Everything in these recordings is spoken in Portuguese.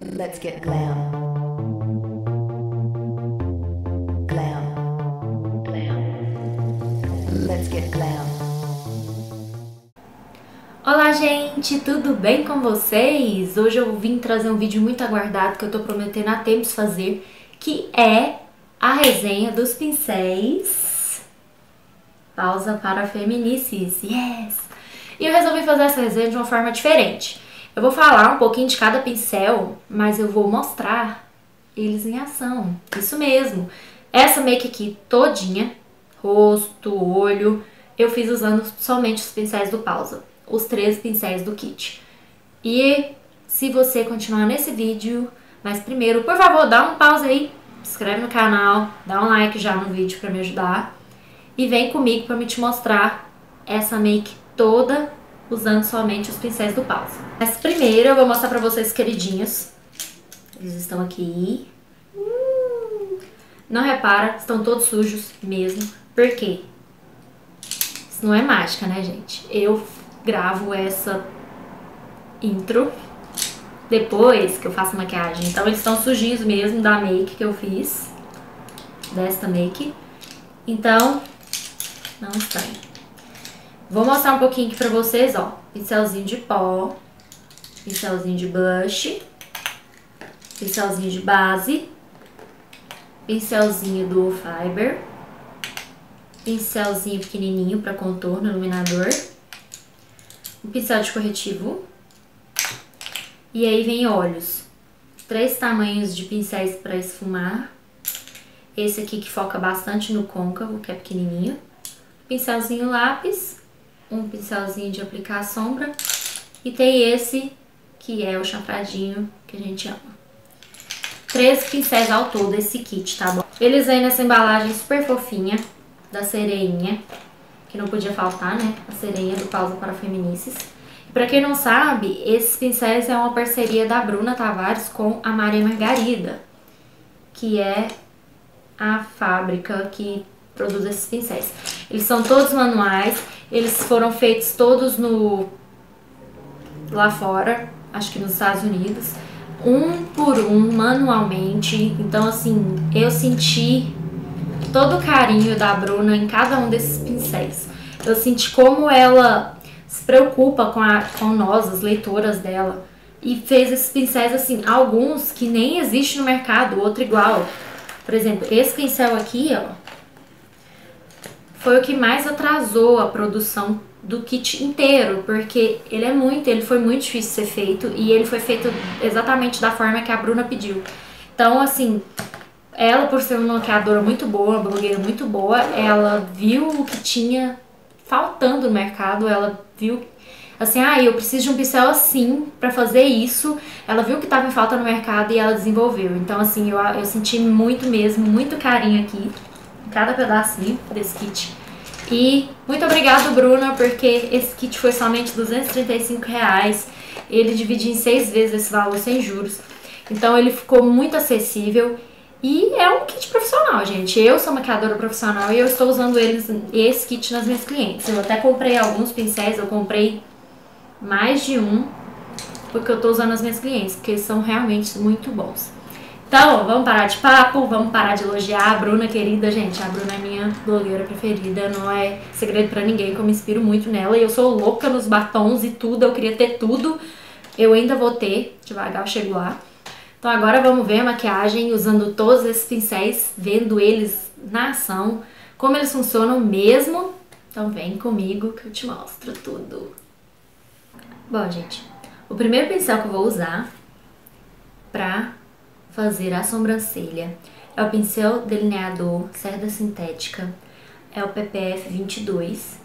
Let's get glam. Glam. Glam. Let's get glam. Olá gente, tudo bem com vocês? Hoje eu vim trazer um vídeo muito aguardado que eu tô prometendo há tempos fazer, que é a resenha dos pincéis Pausa para Feminices, yes! E eu resolvi fazer essa resenha de uma forma diferente. Eu vou falar um pouquinho de cada pincel, mas eu vou mostrar eles em ação. Isso mesmo. Essa make aqui todinha, rosto, olho, eu fiz usando somente os pincéis do Pausa. Os 13 pincéis do kit. E se você continuar nesse vídeo, mas primeiro, por favor, dá um pause aí, se inscreve no canal, dá um like já no vídeo pra me ajudar. E vem comigo pra me te mostrar essa make toda usando somente os pincéis do Pausa. Mas primeiro eu vou mostrar pra vocês queridinhos. Eles estão aqui. Não repara, estão todos sujos mesmo. Por quê? Isso não é mágica, né, gente? Eu gravo essa intro depois que eu faço maquiagem. Então eles estão sujinhos mesmo da make que eu fiz. Desta make. Então, não estranhe. Vou mostrar um pouquinho aqui pra vocês, ó. Pincelzinho de pó, pincelzinho de blush, pincelzinho de base, pincelzinho do Fiber, pincelzinho pequenininho pra contorno, iluminador, um pincel de corretivo, e aí vem olhos. 3 tamanhos de pincéis pra esfumar. Esse aqui que foca bastante no côncavo, que é pequenininho. Pincelzinho lápis. Um pincelzinho de aplicar sombra. E tem esse, que é o chanfradinho, que a gente ama. 13 pincéis ao todo esse kit, tá bom? Eles vêm nessa embalagem super fofinha, da Sereinha, que não podia faltar, né? A Sereinha do Pausa para Feminices. E pra quem não sabe, esses pincéis é uma parceria da Bruna Tavares com a Maria Margarida, que é a fábrica que produz esses pincéis. Eles são todos manuais, eles foram feitos todos lá fora, acho que nos Estados Unidos, um por um, manualmente. Então assim, eu senti todo o carinho da Bruna em cada um desses pincéis. Eu senti como ela se preocupa com nós, as leitoras dela, e fez esses pincéis assim, alguns que nem existe no mercado, outro igual. Por exemplo, esse pincel aqui, ó, foi o que mais atrasou a produção do kit inteiro, porque ele foi muito difícil de ser feito e ele foi feito exatamente da forma que a Bruna pediu. Então, assim, ela, por ser uma maquiadora muito boa, uma blogueira muito boa, ela viu o que tinha faltando no mercado, ela viu assim, eu preciso de um pincel assim pra fazer isso. Ela viu que tava em falta no mercado e ela desenvolveu. Então, assim, eu senti muito mesmo, muito carinho aqui em cada pedacinho desse kit. E muito obrigada, Bruna, porque esse kit foi somente R$235. Ele divide em 6 vezes esse valor sem juros. Então ele ficou muito acessível. E é um kit profissional, gente. Eu sou maquiadora profissional e eu estou usando esse kit nas minhas clientes. Eu até comprei alguns pincéis, eu comprei mais de um, porque eu tô usando nas minhas clientes, porque eles são realmente muito bons. Então, vamos parar de papo, vamos parar de elogiar a Bruna, querida, gente. A Bruna é minha blogueira preferida, não é segredo pra ninguém que eu me inspiro muito nela. E eu sou louca nos batons e tudo, eu queria ter tudo. Eu ainda vou ter, devagar eu chego lá. Então agora vamos ver a maquiagem usando todos esses pincéis, vendo eles na ação, como eles funcionam mesmo. Então vem comigo que eu te mostro tudo. Bom, gente, o primeiro pincel que eu vou usar pra fazer a sobrancelha é o pincel delineador Cerda Sintética, é o PPF 22.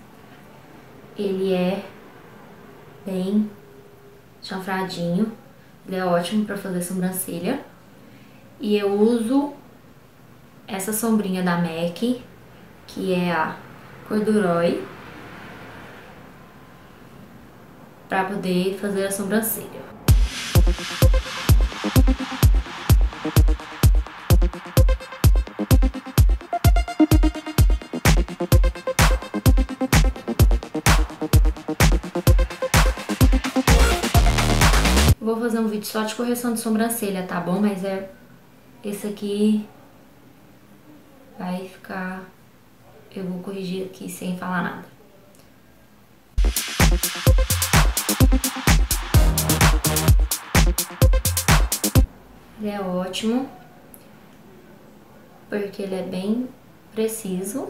Ele é bem chanfradinho, ele é ótimo pra fazer sobrancelha. E eu uso essa sombrinha da MAC, que é a Corduroy, pra poder fazer a sobrancelha. Vou fazer um vídeo vídeo só de correção de sobrancelha, tá bom? Mas esse aqui vai ficar... Eu vou corrigir aqui sem falar nada. Ele é ótimo, porque ele é bem preciso.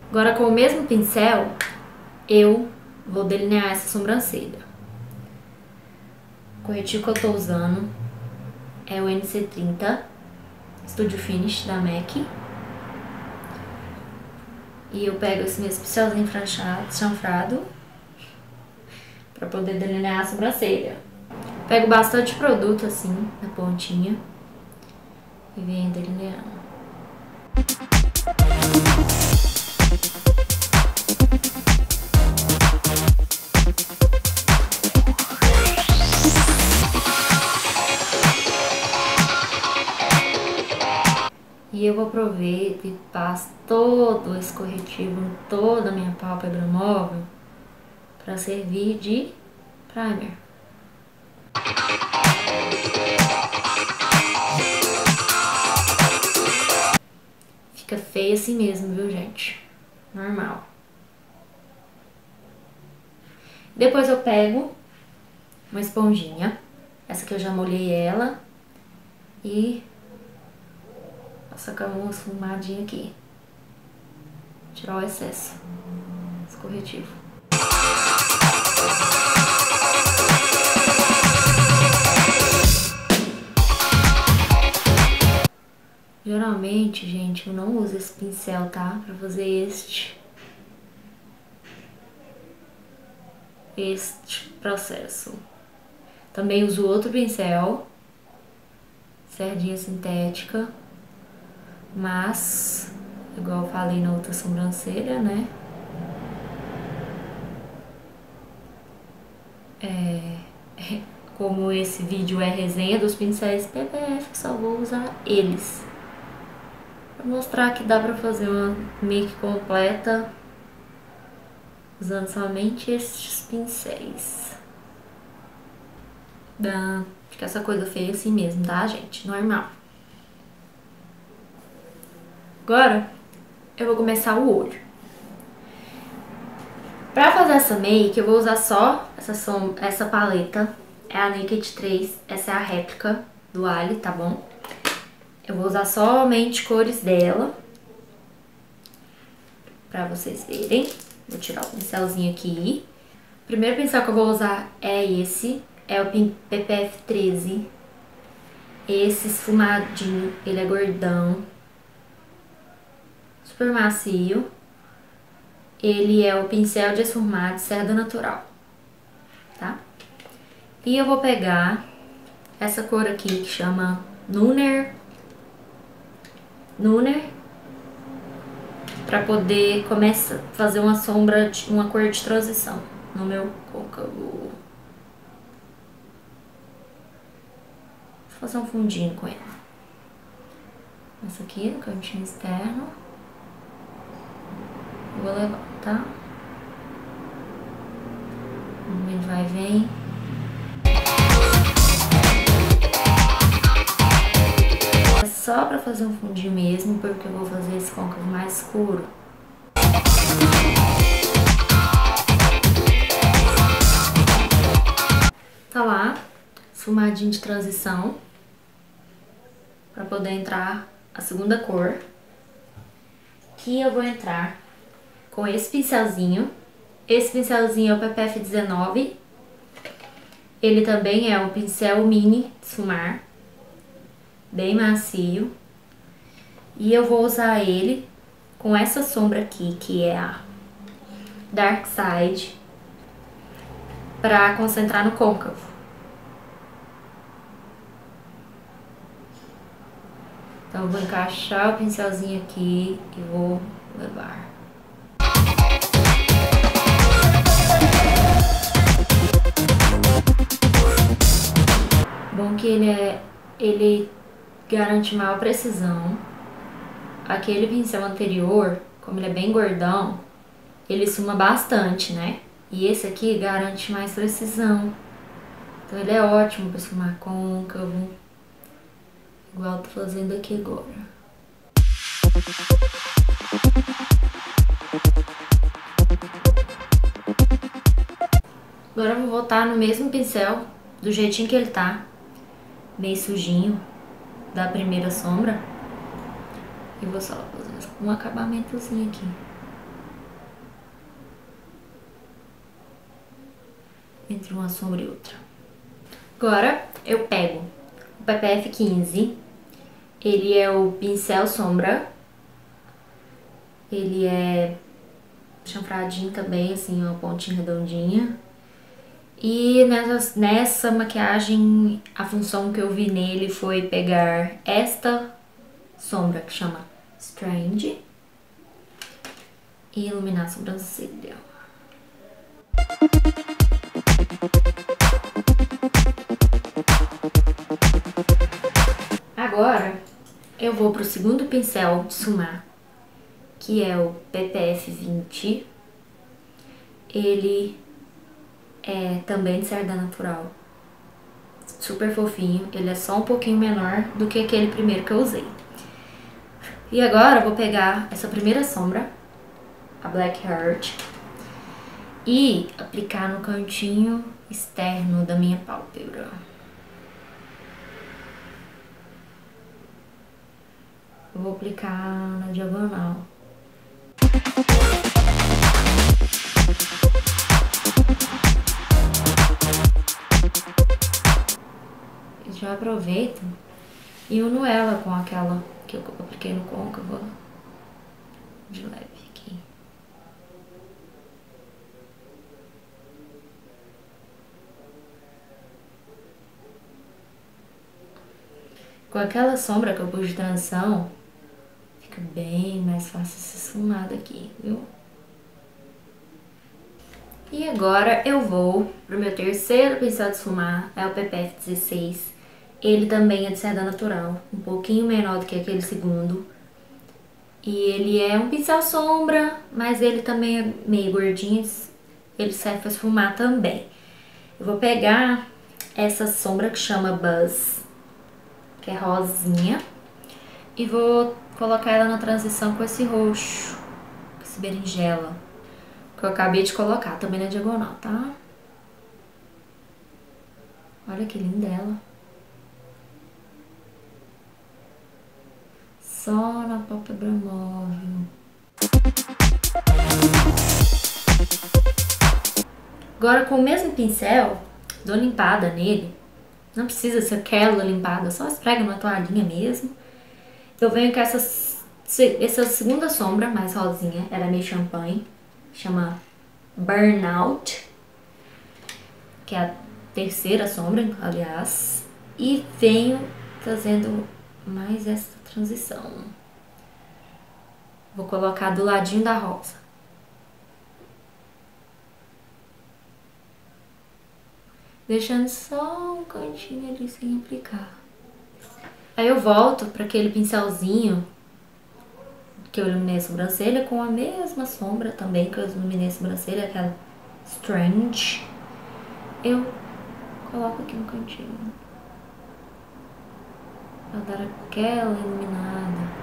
Agora, com o mesmo pincel, eu vou delinear essa sobrancelha. O corretivo que eu tô usando é o NC30 Studio Finish da MAC. E eu pego esse mesmo pincelzinho chanfrado pra poder delinear a sobrancelha. Pego bastante produto assim, na pontinha, e venho delineando. E eu vou aproveitar e passo todo esse corretivo em toda a minha pálpebra móvel para servir de primer. Fica feio assim mesmo, viu, gente? Normal. Depois eu pego uma esponjinha. Essa aqui eu já molhei ela. E passo com uma esfumadinha aqui. Tirar o excesso. Esse corretivo. Geralmente, gente, eu não uso esse pincel, tá? Pra fazer este processo. Também uso outro pincel, sardinha sintética, mas, igual eu falei na outra sobrancelha, né? Como esse vídeo é resenha dos pincéis PPF, só vou usar eles. Pra mostrar que dá pra fazer uma make completa usando somente estes pincéis. Fica essa coisa feia assim mesmo, tá, gente? Normal. Agora, eu vou começar o olho. Pra fazer essa make, eu vou usar só essa paleta. É a Naked 3, essa é a réplica do Ali, tá bom? Eu vou usar somente cores dela, pra vocês verem. Vou tirar o pincelzinho aqui. O primeiro pincel que eu vou usar é esse, é o PPF 13. Esse esfumadinho, ele é gordão, super macio. Ele é o pincel de esfumar de Cerda Natural, tá? E eu vou pegar essa cor aqui que chama Nooner, pra poder começar a fazer uma sombra, uma cor de transição no meu côncavo. Vou fazer um fundinho com ela. Essa aqui no cantinho externo. Vou levar, tá? Ele vai e vem. É só pra fazer um fundinho mesmo, porque eu vou fazer esse côncavo mais escuro. Tá lá, esfumadinho de transição, pra poder entrar a segunda cor. Que eu vou entrar com esse pincelzinho. Esse pincelzinho é o PPF 19. Ele também é um pincel mini de esfumar, bem macio. E eu vou usar ele com essa sombra aqui, que é a Dark Side, pra concentrar no côncavo. Então eu vou encaixar o pincelzinho aqui e vou levar. Bom que ele garante maior precisão. Aquele pincel anterior, como ele é bem gordão, ele esfuma bastante, né? E esse aqui garante mais precisão. Então ele é ótimo pra esfumar côncavo, igual eu tô fazendo aqui agora. Agora eu vou voltar no mesmo pincel, do jeitinho que ele tá, meio sujinho, da primeira sombra. E vou só fazer um acabamentozinho aqui. Entre uma sombra e outra. Agora eu pego o PPF 15. Ele é o pincel sombra. Ele é chanfradinho também, assim, uma pontinha redondinha. E nessa maquiagem, a função que eu vi nele foi pegar esta sombra que chama Strange e iluminar a sobrancelha. Agora eu vou pro segundo pincel de esfumar, que é o PPF 20. Ele é também de cerda natural, super fofinho. Ele é só um pouquinho menor do que aquele primeiro que eu usei. E agora eu vou pegar essa primeira sombra, a Black Heart, e aplicar no cantinho externo da minha pálpebra. Eu vou aplicar na diagonal. Eu já aproveito e uno ela com aquela que eu apliquei no côncavo, de leve aqui. Com aquela sombra que eu pus de transição, fica bem mais fácil se esfumar daqui, viu? E agora eu vou pro meu terceiro pincel de esfumar, é o PPF 16. Ele também é de cerda natural, um pouquinho menor do que aquele segundo. E ele é um pincel sombra, mas ele também é meio gordinho, ele serve para esfumar também. Eu vou pegar essa sombra que chama Buzz, que é rosinha, e vou colocar ela na transição com esse roxo, com esse berinjela, que eu acabei de colocar também na diagonal, tá? Olha que linda ela. Só na pálpebra móvel. Agora com o mesmo pincel, dou limpada nele. Não precisa ser aquela limpada, só esfrega numa toalhinha mesmo. Eu venho com essa segunda sombra, mais rosinha, ela é meio champanhe, chama Burnout, que é a terceira sombra, aliás. E venho fazendo mais essa transição. Vou colocar do ladinho da rosa. Deixando só um cantinho ali sem aplicar. Aí eu volto para aquele pincelzinho que eu iluminei a sobrancelha com a mesma sombra também que eu iluminei a sobrancelha, aquela Strange. Eu coloco aqui no cantinho para dar aquela iluminada.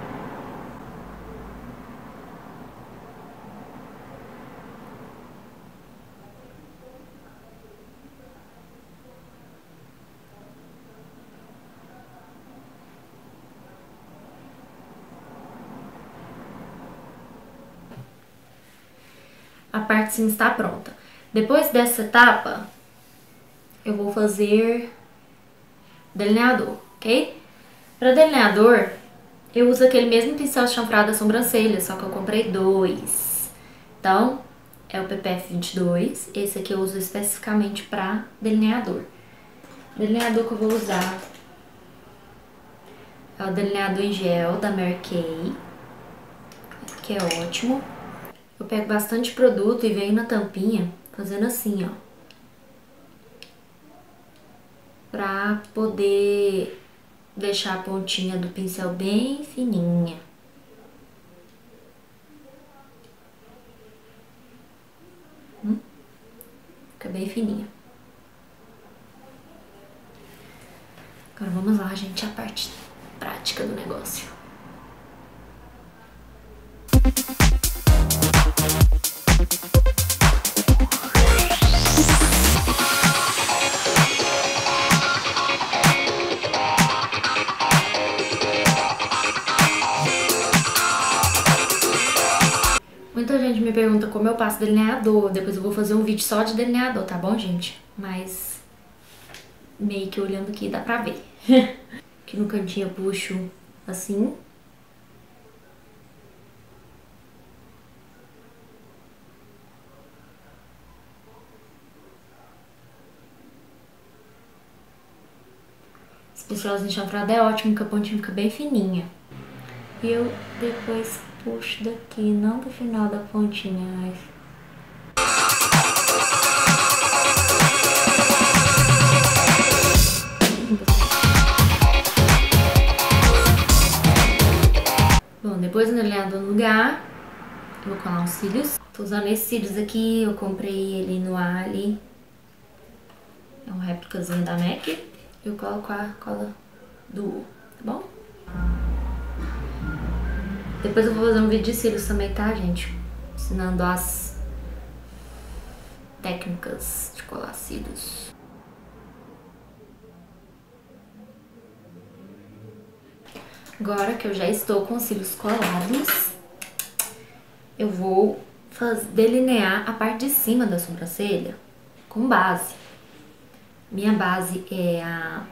A parte de cima está pronta. Depois dessa etapa, eu vou fazer delineador, ok? Para delineador, eu uso aquele mesmo pincel chanfrado da sobrancelha, só que eu comprei dois. Então, é o PPF 22. Esse aqui eu uso especificamente para delineador. O delineador que eu vou usar é o delineador em gel da Mary Kay, que é ótimo. Eu pego bastante produto e venho na tampinha fazendo assim, ó. Pra poder deixar a pontinha do pincel bem fininha. Fica bem fininha. Agora vamos lá, gente, a parte prática do negócio. Muita gente me pergunta como eu passo delineador. Depois eu vou fazer um vídeo só de delineador, tá bom, gente? Mas meio que olhando aqui dá pra ver. Aqui no cantinho eu puxo assim. Esse pincelzinho chanfrado é ótimo, porque a pontinha fica bem fininha. E eu depois puxo daqui, não do final da pontinha, mas... Bom, depois do delineador no lugar, eu vou colar uns cílios. Tô usando esses cílios aqui, eu comprei ele no Ali. É um réplicazinho da MAC. Eu colo com a cola do, tá bom? Depois eu vou fazer um vídeo de cílios também, tá, gente? Ensinando as técnicas de colar cílios. Agora que eu já estou com os cílios colados, eu vou delinear a parte de cima da sobrancelha com base. Minha base é a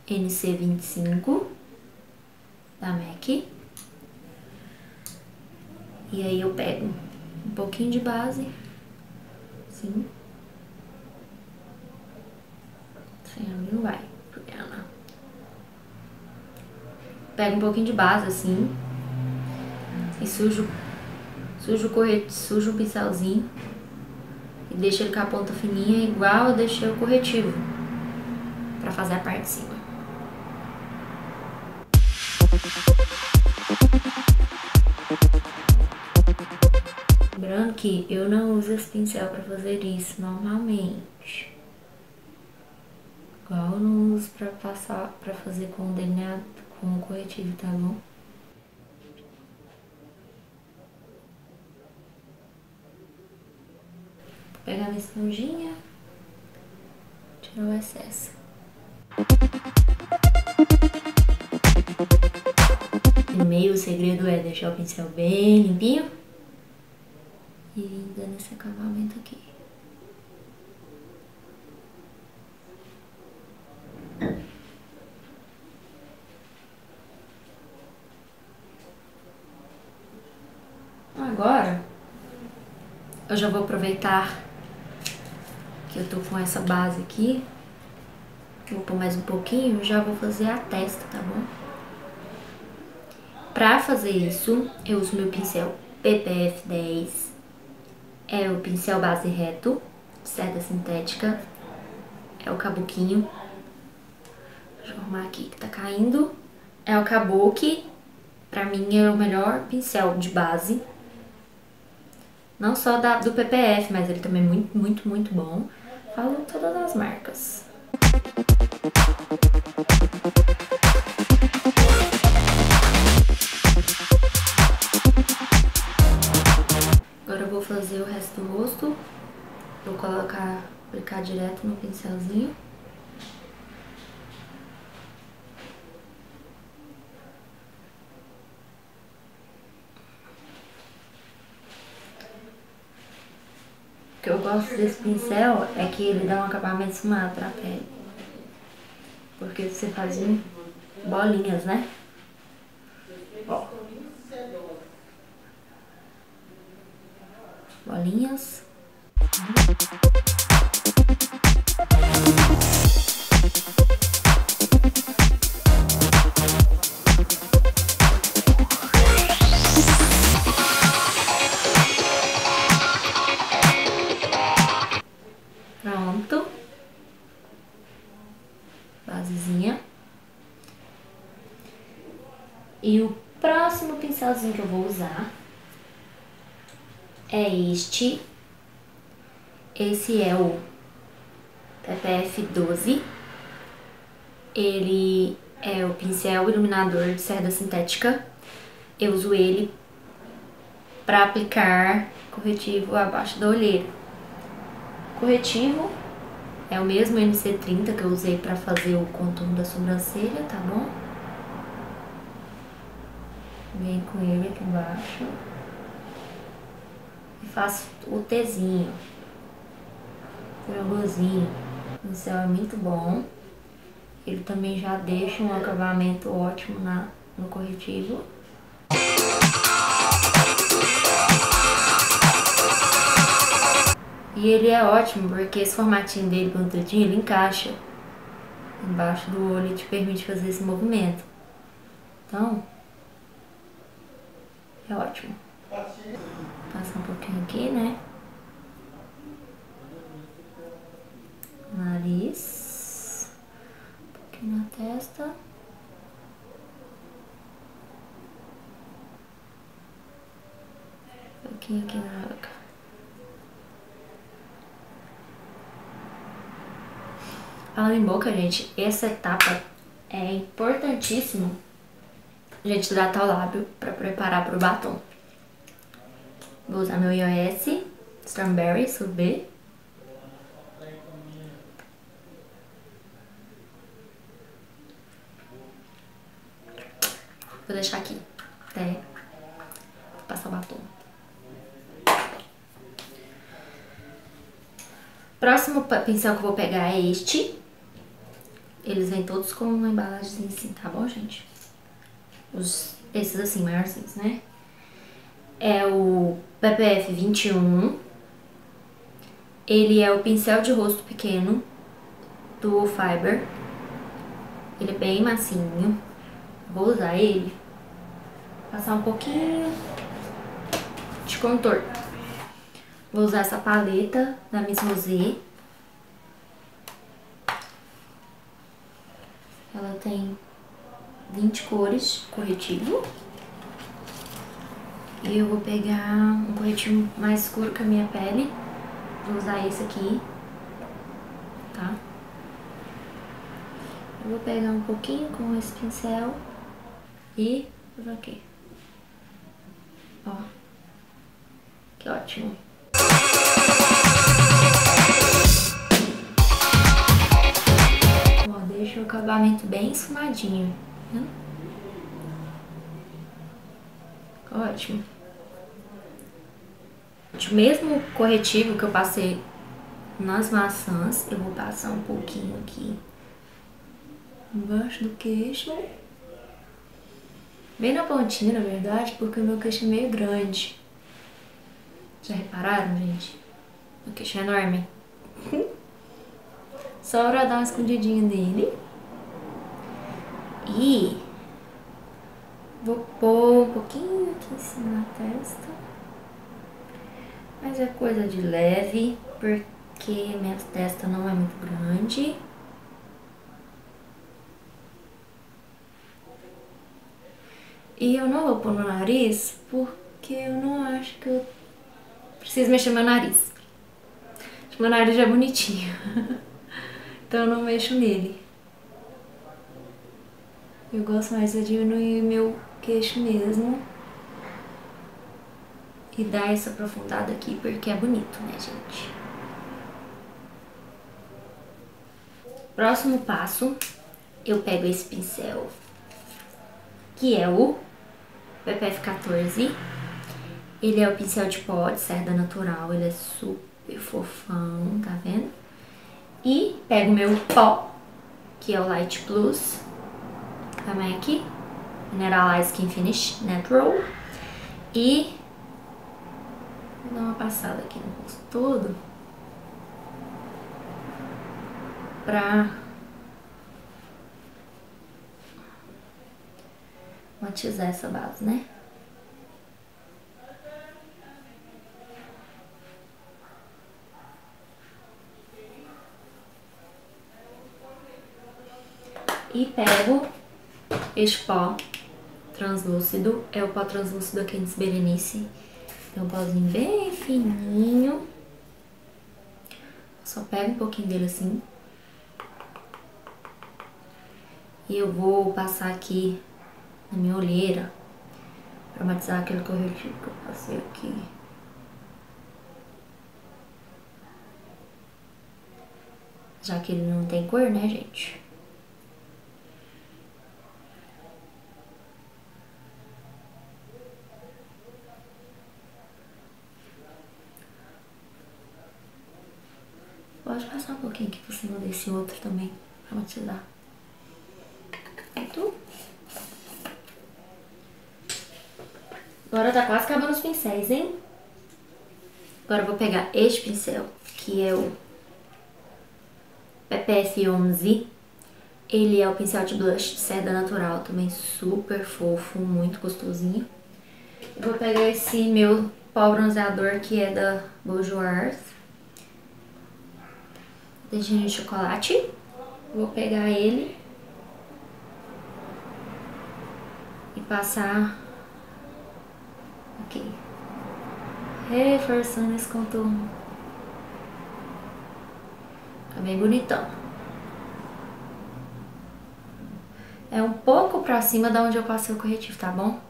NC25 da MAC. E aí eu pego um pouquinho de base, assim. Sem abrir não vai, porque ela... Pego um pouquinho de base, assim. E sujo o pincelzinho. E deixo ele com a ponta fininha, igual eu deixei o corretivo. Pra fazer a parte de cima. Lembrando que eu não uso esse pincel pra fazer isso normalmente. Igual eu não uso pra passar, pra fazer com o delineado, com o corretivo, tá bom? Vou pegar minha esponjinha, tirar o excesso. No meio, o segredo é deixar o pincel bem limpinho e dando esse acabamento aqui. Agora, eu já vou aproveitar que eu tô com essa base aqui. Vou pôr mais um pouquinho e já vou fazer a testa, tá bom? Pra fazer isso, eu uso meu pincel PPF 10. É o pincel base reto, cerda sintética. É o kabuquinho. Deixa eu arrumar aqui que tá caindo. É o kabuki. Pra mim é o melhor pincel de base. Não só do PPF, mas ele também é muito, muito, muito bom. Falo todas as marcas. Agora eu vou fazer o resto do rosto. Vou aplicar direto no pincelzinho. O que eu gosto desse pincel é que ele dá um acabamento esfumado pra pele. Porque você faz bolinhas, né? Ó. Bolinhas. Pronto. Basezinha. E o próximo pincelzinho que eu vou usar é este. Esse é o PPF 12. Ele é o pincel iluminador de cerda sintética. Eu uso ele para aplicar corretivo abaixo da olheira. Corretivo é o mesmo MC30 que eu usei para fazer o contorno da sobrancelha, tá bom? Vem com ele aqui embaixo e faço o Tzinho, triângulozinho. O pincel é muito bom. Ele também já deixa um acabamento ótimo no corretivo. E ele é ótimo porque esse formatinho dele com o dedinho, ele encaixa embaixo do olho e te permite fazer esse movimento. Então, é ótimo. Passa um pouquinho aqui, né? Nariz. Um pouquinho na testa. Um pouquinho aqui na boca. Falando em boca, gente, essa etapa é importantíssima. A gente hidratar o lábio para preparar para o batom. Vou usar meu iOS Strawberry Sorbet. Vou deixar aqui até passar o batom. Próximo pincel que eu vou pegar é este. Eles vêm todos com uma embalagem assim, tá bom, gente? Esses assim, maiorzinhos, né? É o PPF 21. Ele é o pincel de rosto pequeno do Fiber. Ele é bem macinho. Vou usar ele, passar um pouquinho de contorno. Vou usar essa paleta da Miss Rosé. Ela tem 20 cores corretivo. E eu vou pegar um corretivo mais escuro que a minha pele. Vou usar esse aqui, tá? Eu vou pegar um pouquinho com esse pincel e por aqui. Ó, que ótimo. Ó, deixa o acabamento bem esfumadinho, né? Ótimo. O mesmo corretivo que eu passei nas maçãs, eu vou passar um pouquinho aqui embaixo do queixo. Bem na pontinha, na verdade, porque o meu queixo é meio grande. Já repararam, gente? Meu queixo é enorme. Só pra dar uma escondidinha nele. E vou pôr um pouquinho aqui em cima da testa. Mas é coisa de leve, porque minha testa não é muito grande. E eu não vou pôr no nariz, porque eu não acho que eu preciso mexer meu nariz. Meu nariz já é bonitinho. Então eu não mexo nele. Eu gosto mais de diminuir meu queixo mesmo. E dar essa aprofundada aqui, porque é bonito, né, gente? Próximo passo, eu pego esse pincel, que é o PPF 14. Ele é o pincel de pó de cerda natural, ele é super fofão, tá vendo? E pego meu pó, que é o Light Plus da MAC, Mineralize Skin Finish Natural. E vou dar uma passada aqui no rosto todo pra matizar essa base, né? E pego este pó translúcido, é o pó translúcido aqui de Berenice. É um pozinho bem fininho. Só pego um pouquinho dele assim. E eu vou passar aqui na minha olheira pra matizar aquele corretivo que eu passei aqui. Já que ele não tem cor, né, gente? Pode passar um pouquinho aqui por cima desse outro também, pra matizar. Pronto. Agora tá quase acabando os pincéis, hein? Agora eu vou pegar este pincel, que é o PPF 11. Ele é o pincel de blush de seda natural, também super fofo, muito gostosinho. Eu vou pegar esse meu pó bronzeador, que é da Bourjois, dedinho de chocolate. Vou pegar ele e passar aqui, reforçando esse contorno. Tá bem bonitão. É um pouco pra cima da onde eu passei o corretivo, tá bom?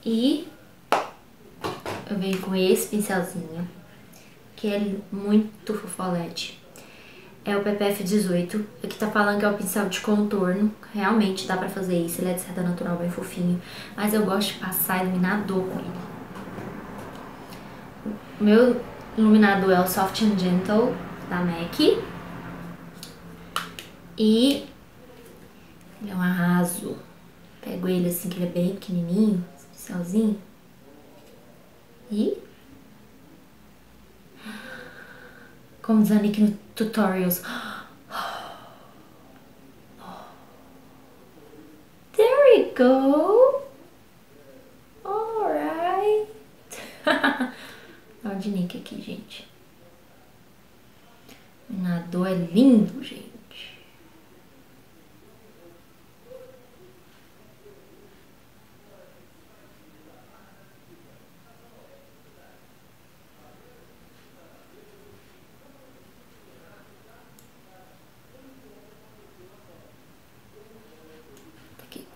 E eu venho com esse pincelzinho, que é muito fofolete. É o PPF 18. Aqui tá falando que é o pincel de contorno. Realmente dá pra fazer isso, ele é de seda natural, bem fofinho. Mas eu gosto de passar iluminador com ele. O meu iluminador é o Soft and Gentle, da MAC. E ele é um arraso. Pego ele assim, que ele é bem pequenininho, esse pincelzinho. E... como diz a Nick no Tutorials. There we go. Alright. Olha o de Nick aqui, gente. O iluminador é lindo, gente.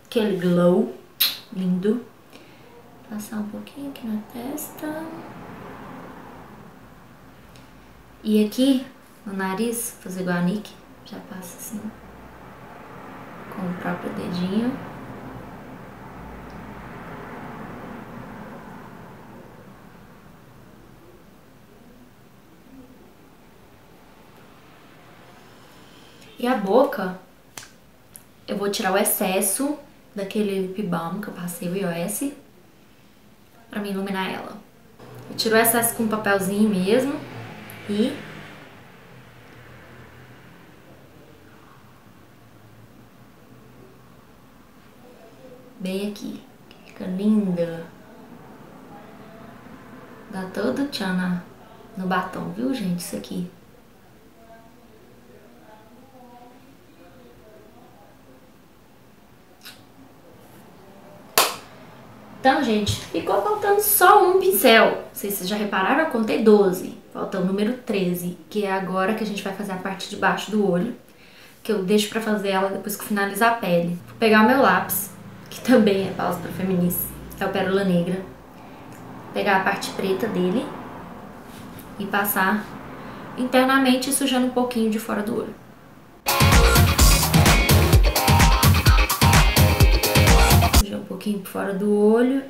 Aquele glow lindo. Passar um pouquinho aqui na testa. E aqui no nariz, fazer igual a Nick. Já passa assim, com o próprio dedinho. E a boca, eu vou tirar o excesso daquele lip balm que eu passei, o iOS, pra me iluminar ela. Eu tiro o excesso com um papelzinho mesmo e... bem aqui, fica linda. Dá todo tchan no batom, viu, gente, isso aqui. Então, gente, ficou faltando só um pincel. Não sei se vocês já repararam, eu contei 12. Falta o número 13, que é agora que a gente vai fazer a parte de baixo do olho, que eu deixo pra fazer ela depois que finalizar a pele. Vou pegar o meu lápis, que também é pausa pra Feminist, é o Pérola Negra. Pegar a parte preta dele e passar internamente, sujando um pouquinho de fora do olho. Um pouquinho por fora do olho.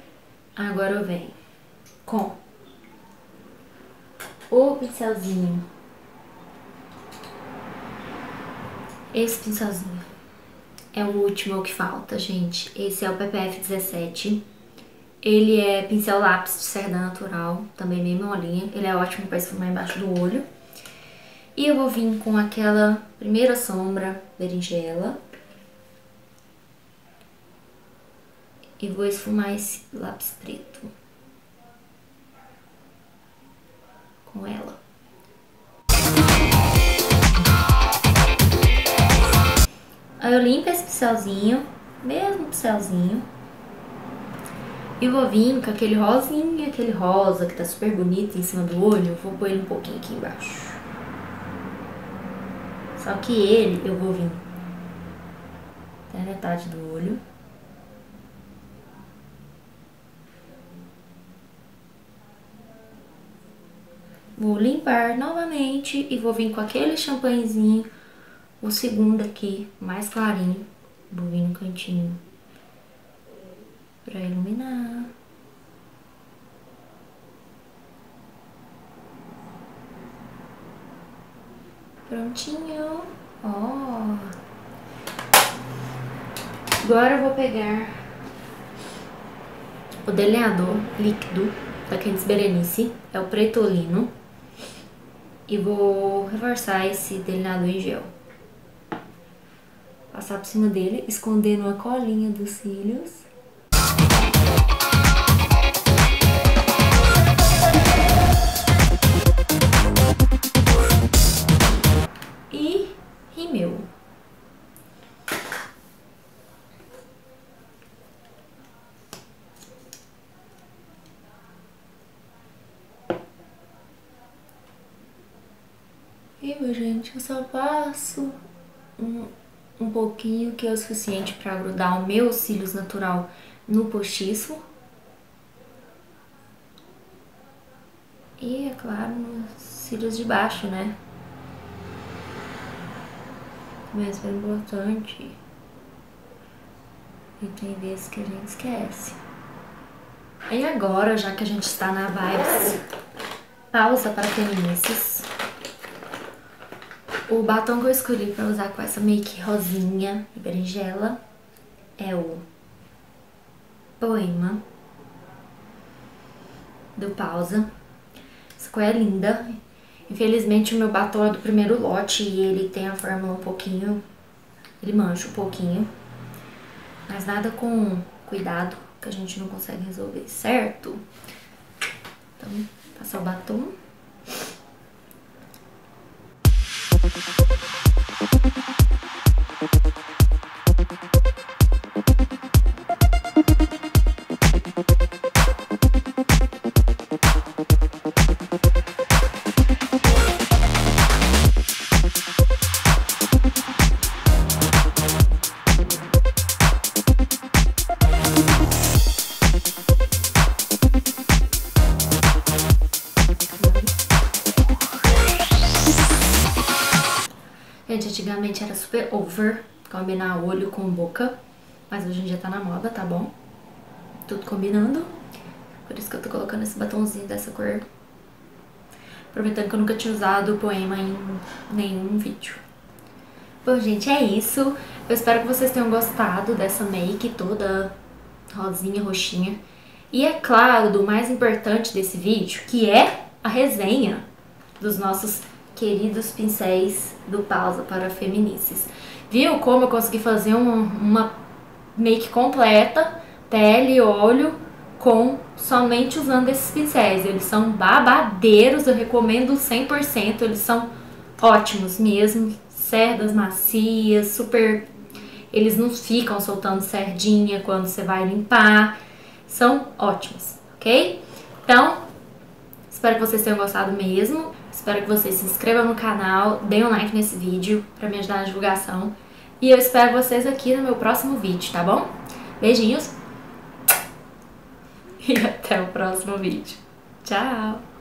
Agora eu venho com o pincelzinho. Esse pincelzinho é o último que falta, gente. Esse é o PPF 17. Ele é pincel lápis de cerda natural, também bem molinha. Ele é ótimo para esfumar embaixo do olho. E eu vou vir com aquela primeira sombra berinjela. E vou esfumar esse lápis preto com ela. Aí eu limpo esse pincelzinho, mesmo pincelzinho. E vou vir com aquele rosinha, aquele rosa que tá super bonito em cima do olho. Eu vou pôr ele um pouquinho aqui embaixo. Só que ele, eu vou vir até a metade do olho. Vou limpar novamente e vou vir com aquele champanhezinho, o segundo aqui, mais clarinho. Vou vir no cantinho pra iluminar. Prontinho. Ó. Agora eu vou pegar o delineador líquido da Candice Berenice, é o Pretolino. E vou reforçar esse delineador em gel. Passar por cima dele, escondendo a colinha dos cílios. E rímel. E, gente, eu só passo um pouquinho, que é o suficiente para grudar o meu cílios natural no postiço. E, é claro, nos cílios de baixo, né? Mas é importante. E tem vezes que a gente esquece. E agora, já que a gente está na vibes pausa para feminices, o batom que eu escolhi pra usar com essa make rosinha e berinjela é o Poema do Pausa. Essa cor é linda. Infelizmente o meu batom é do primeiro lote e ele tem a fórmula um pouquinho, ele mancha um pouquinho. Mas nada com cuidado que a gente não consegue resolver, certo? Então, passar o batom. Gente, antigamente era super over combinar olho com boca, mas hoje em dia tá na moda, tá bom? Tudo combinando. Por isso que eu tô colocando esse batonzinho dessa cor. Aproveitando que eu nunca tinha usado o Poema em nenhum vídeo. Bom, gente, é isso. Eu espero que vocês tenham gostado dessa make toda rosinha, roxinha. E é claro, do mais importante desse vídeo, que é a resenha dos nossos queridos pincéis do Pausa para Feminices. Viu como eu consegui fazer uma make completa, pele e olho, com somente usando esses pincéis. Eles são babadeiros, eu recomendo 100%, eles são ótimos mesmo, cerdas macias, super... Eles não ficam soltando cerdinha quando você vai limpar, são ótimos, ok? Então, espero que vocês tenham gostado mesmo. Espero que vocês se inscrevam no canal, deem um like nesse vídeo pra me ajudar na divulgação. E eu espero vocês aqui no meu próximo vídeo, tá bom? Beijinhos! E até o próximo vídeo. Tchau!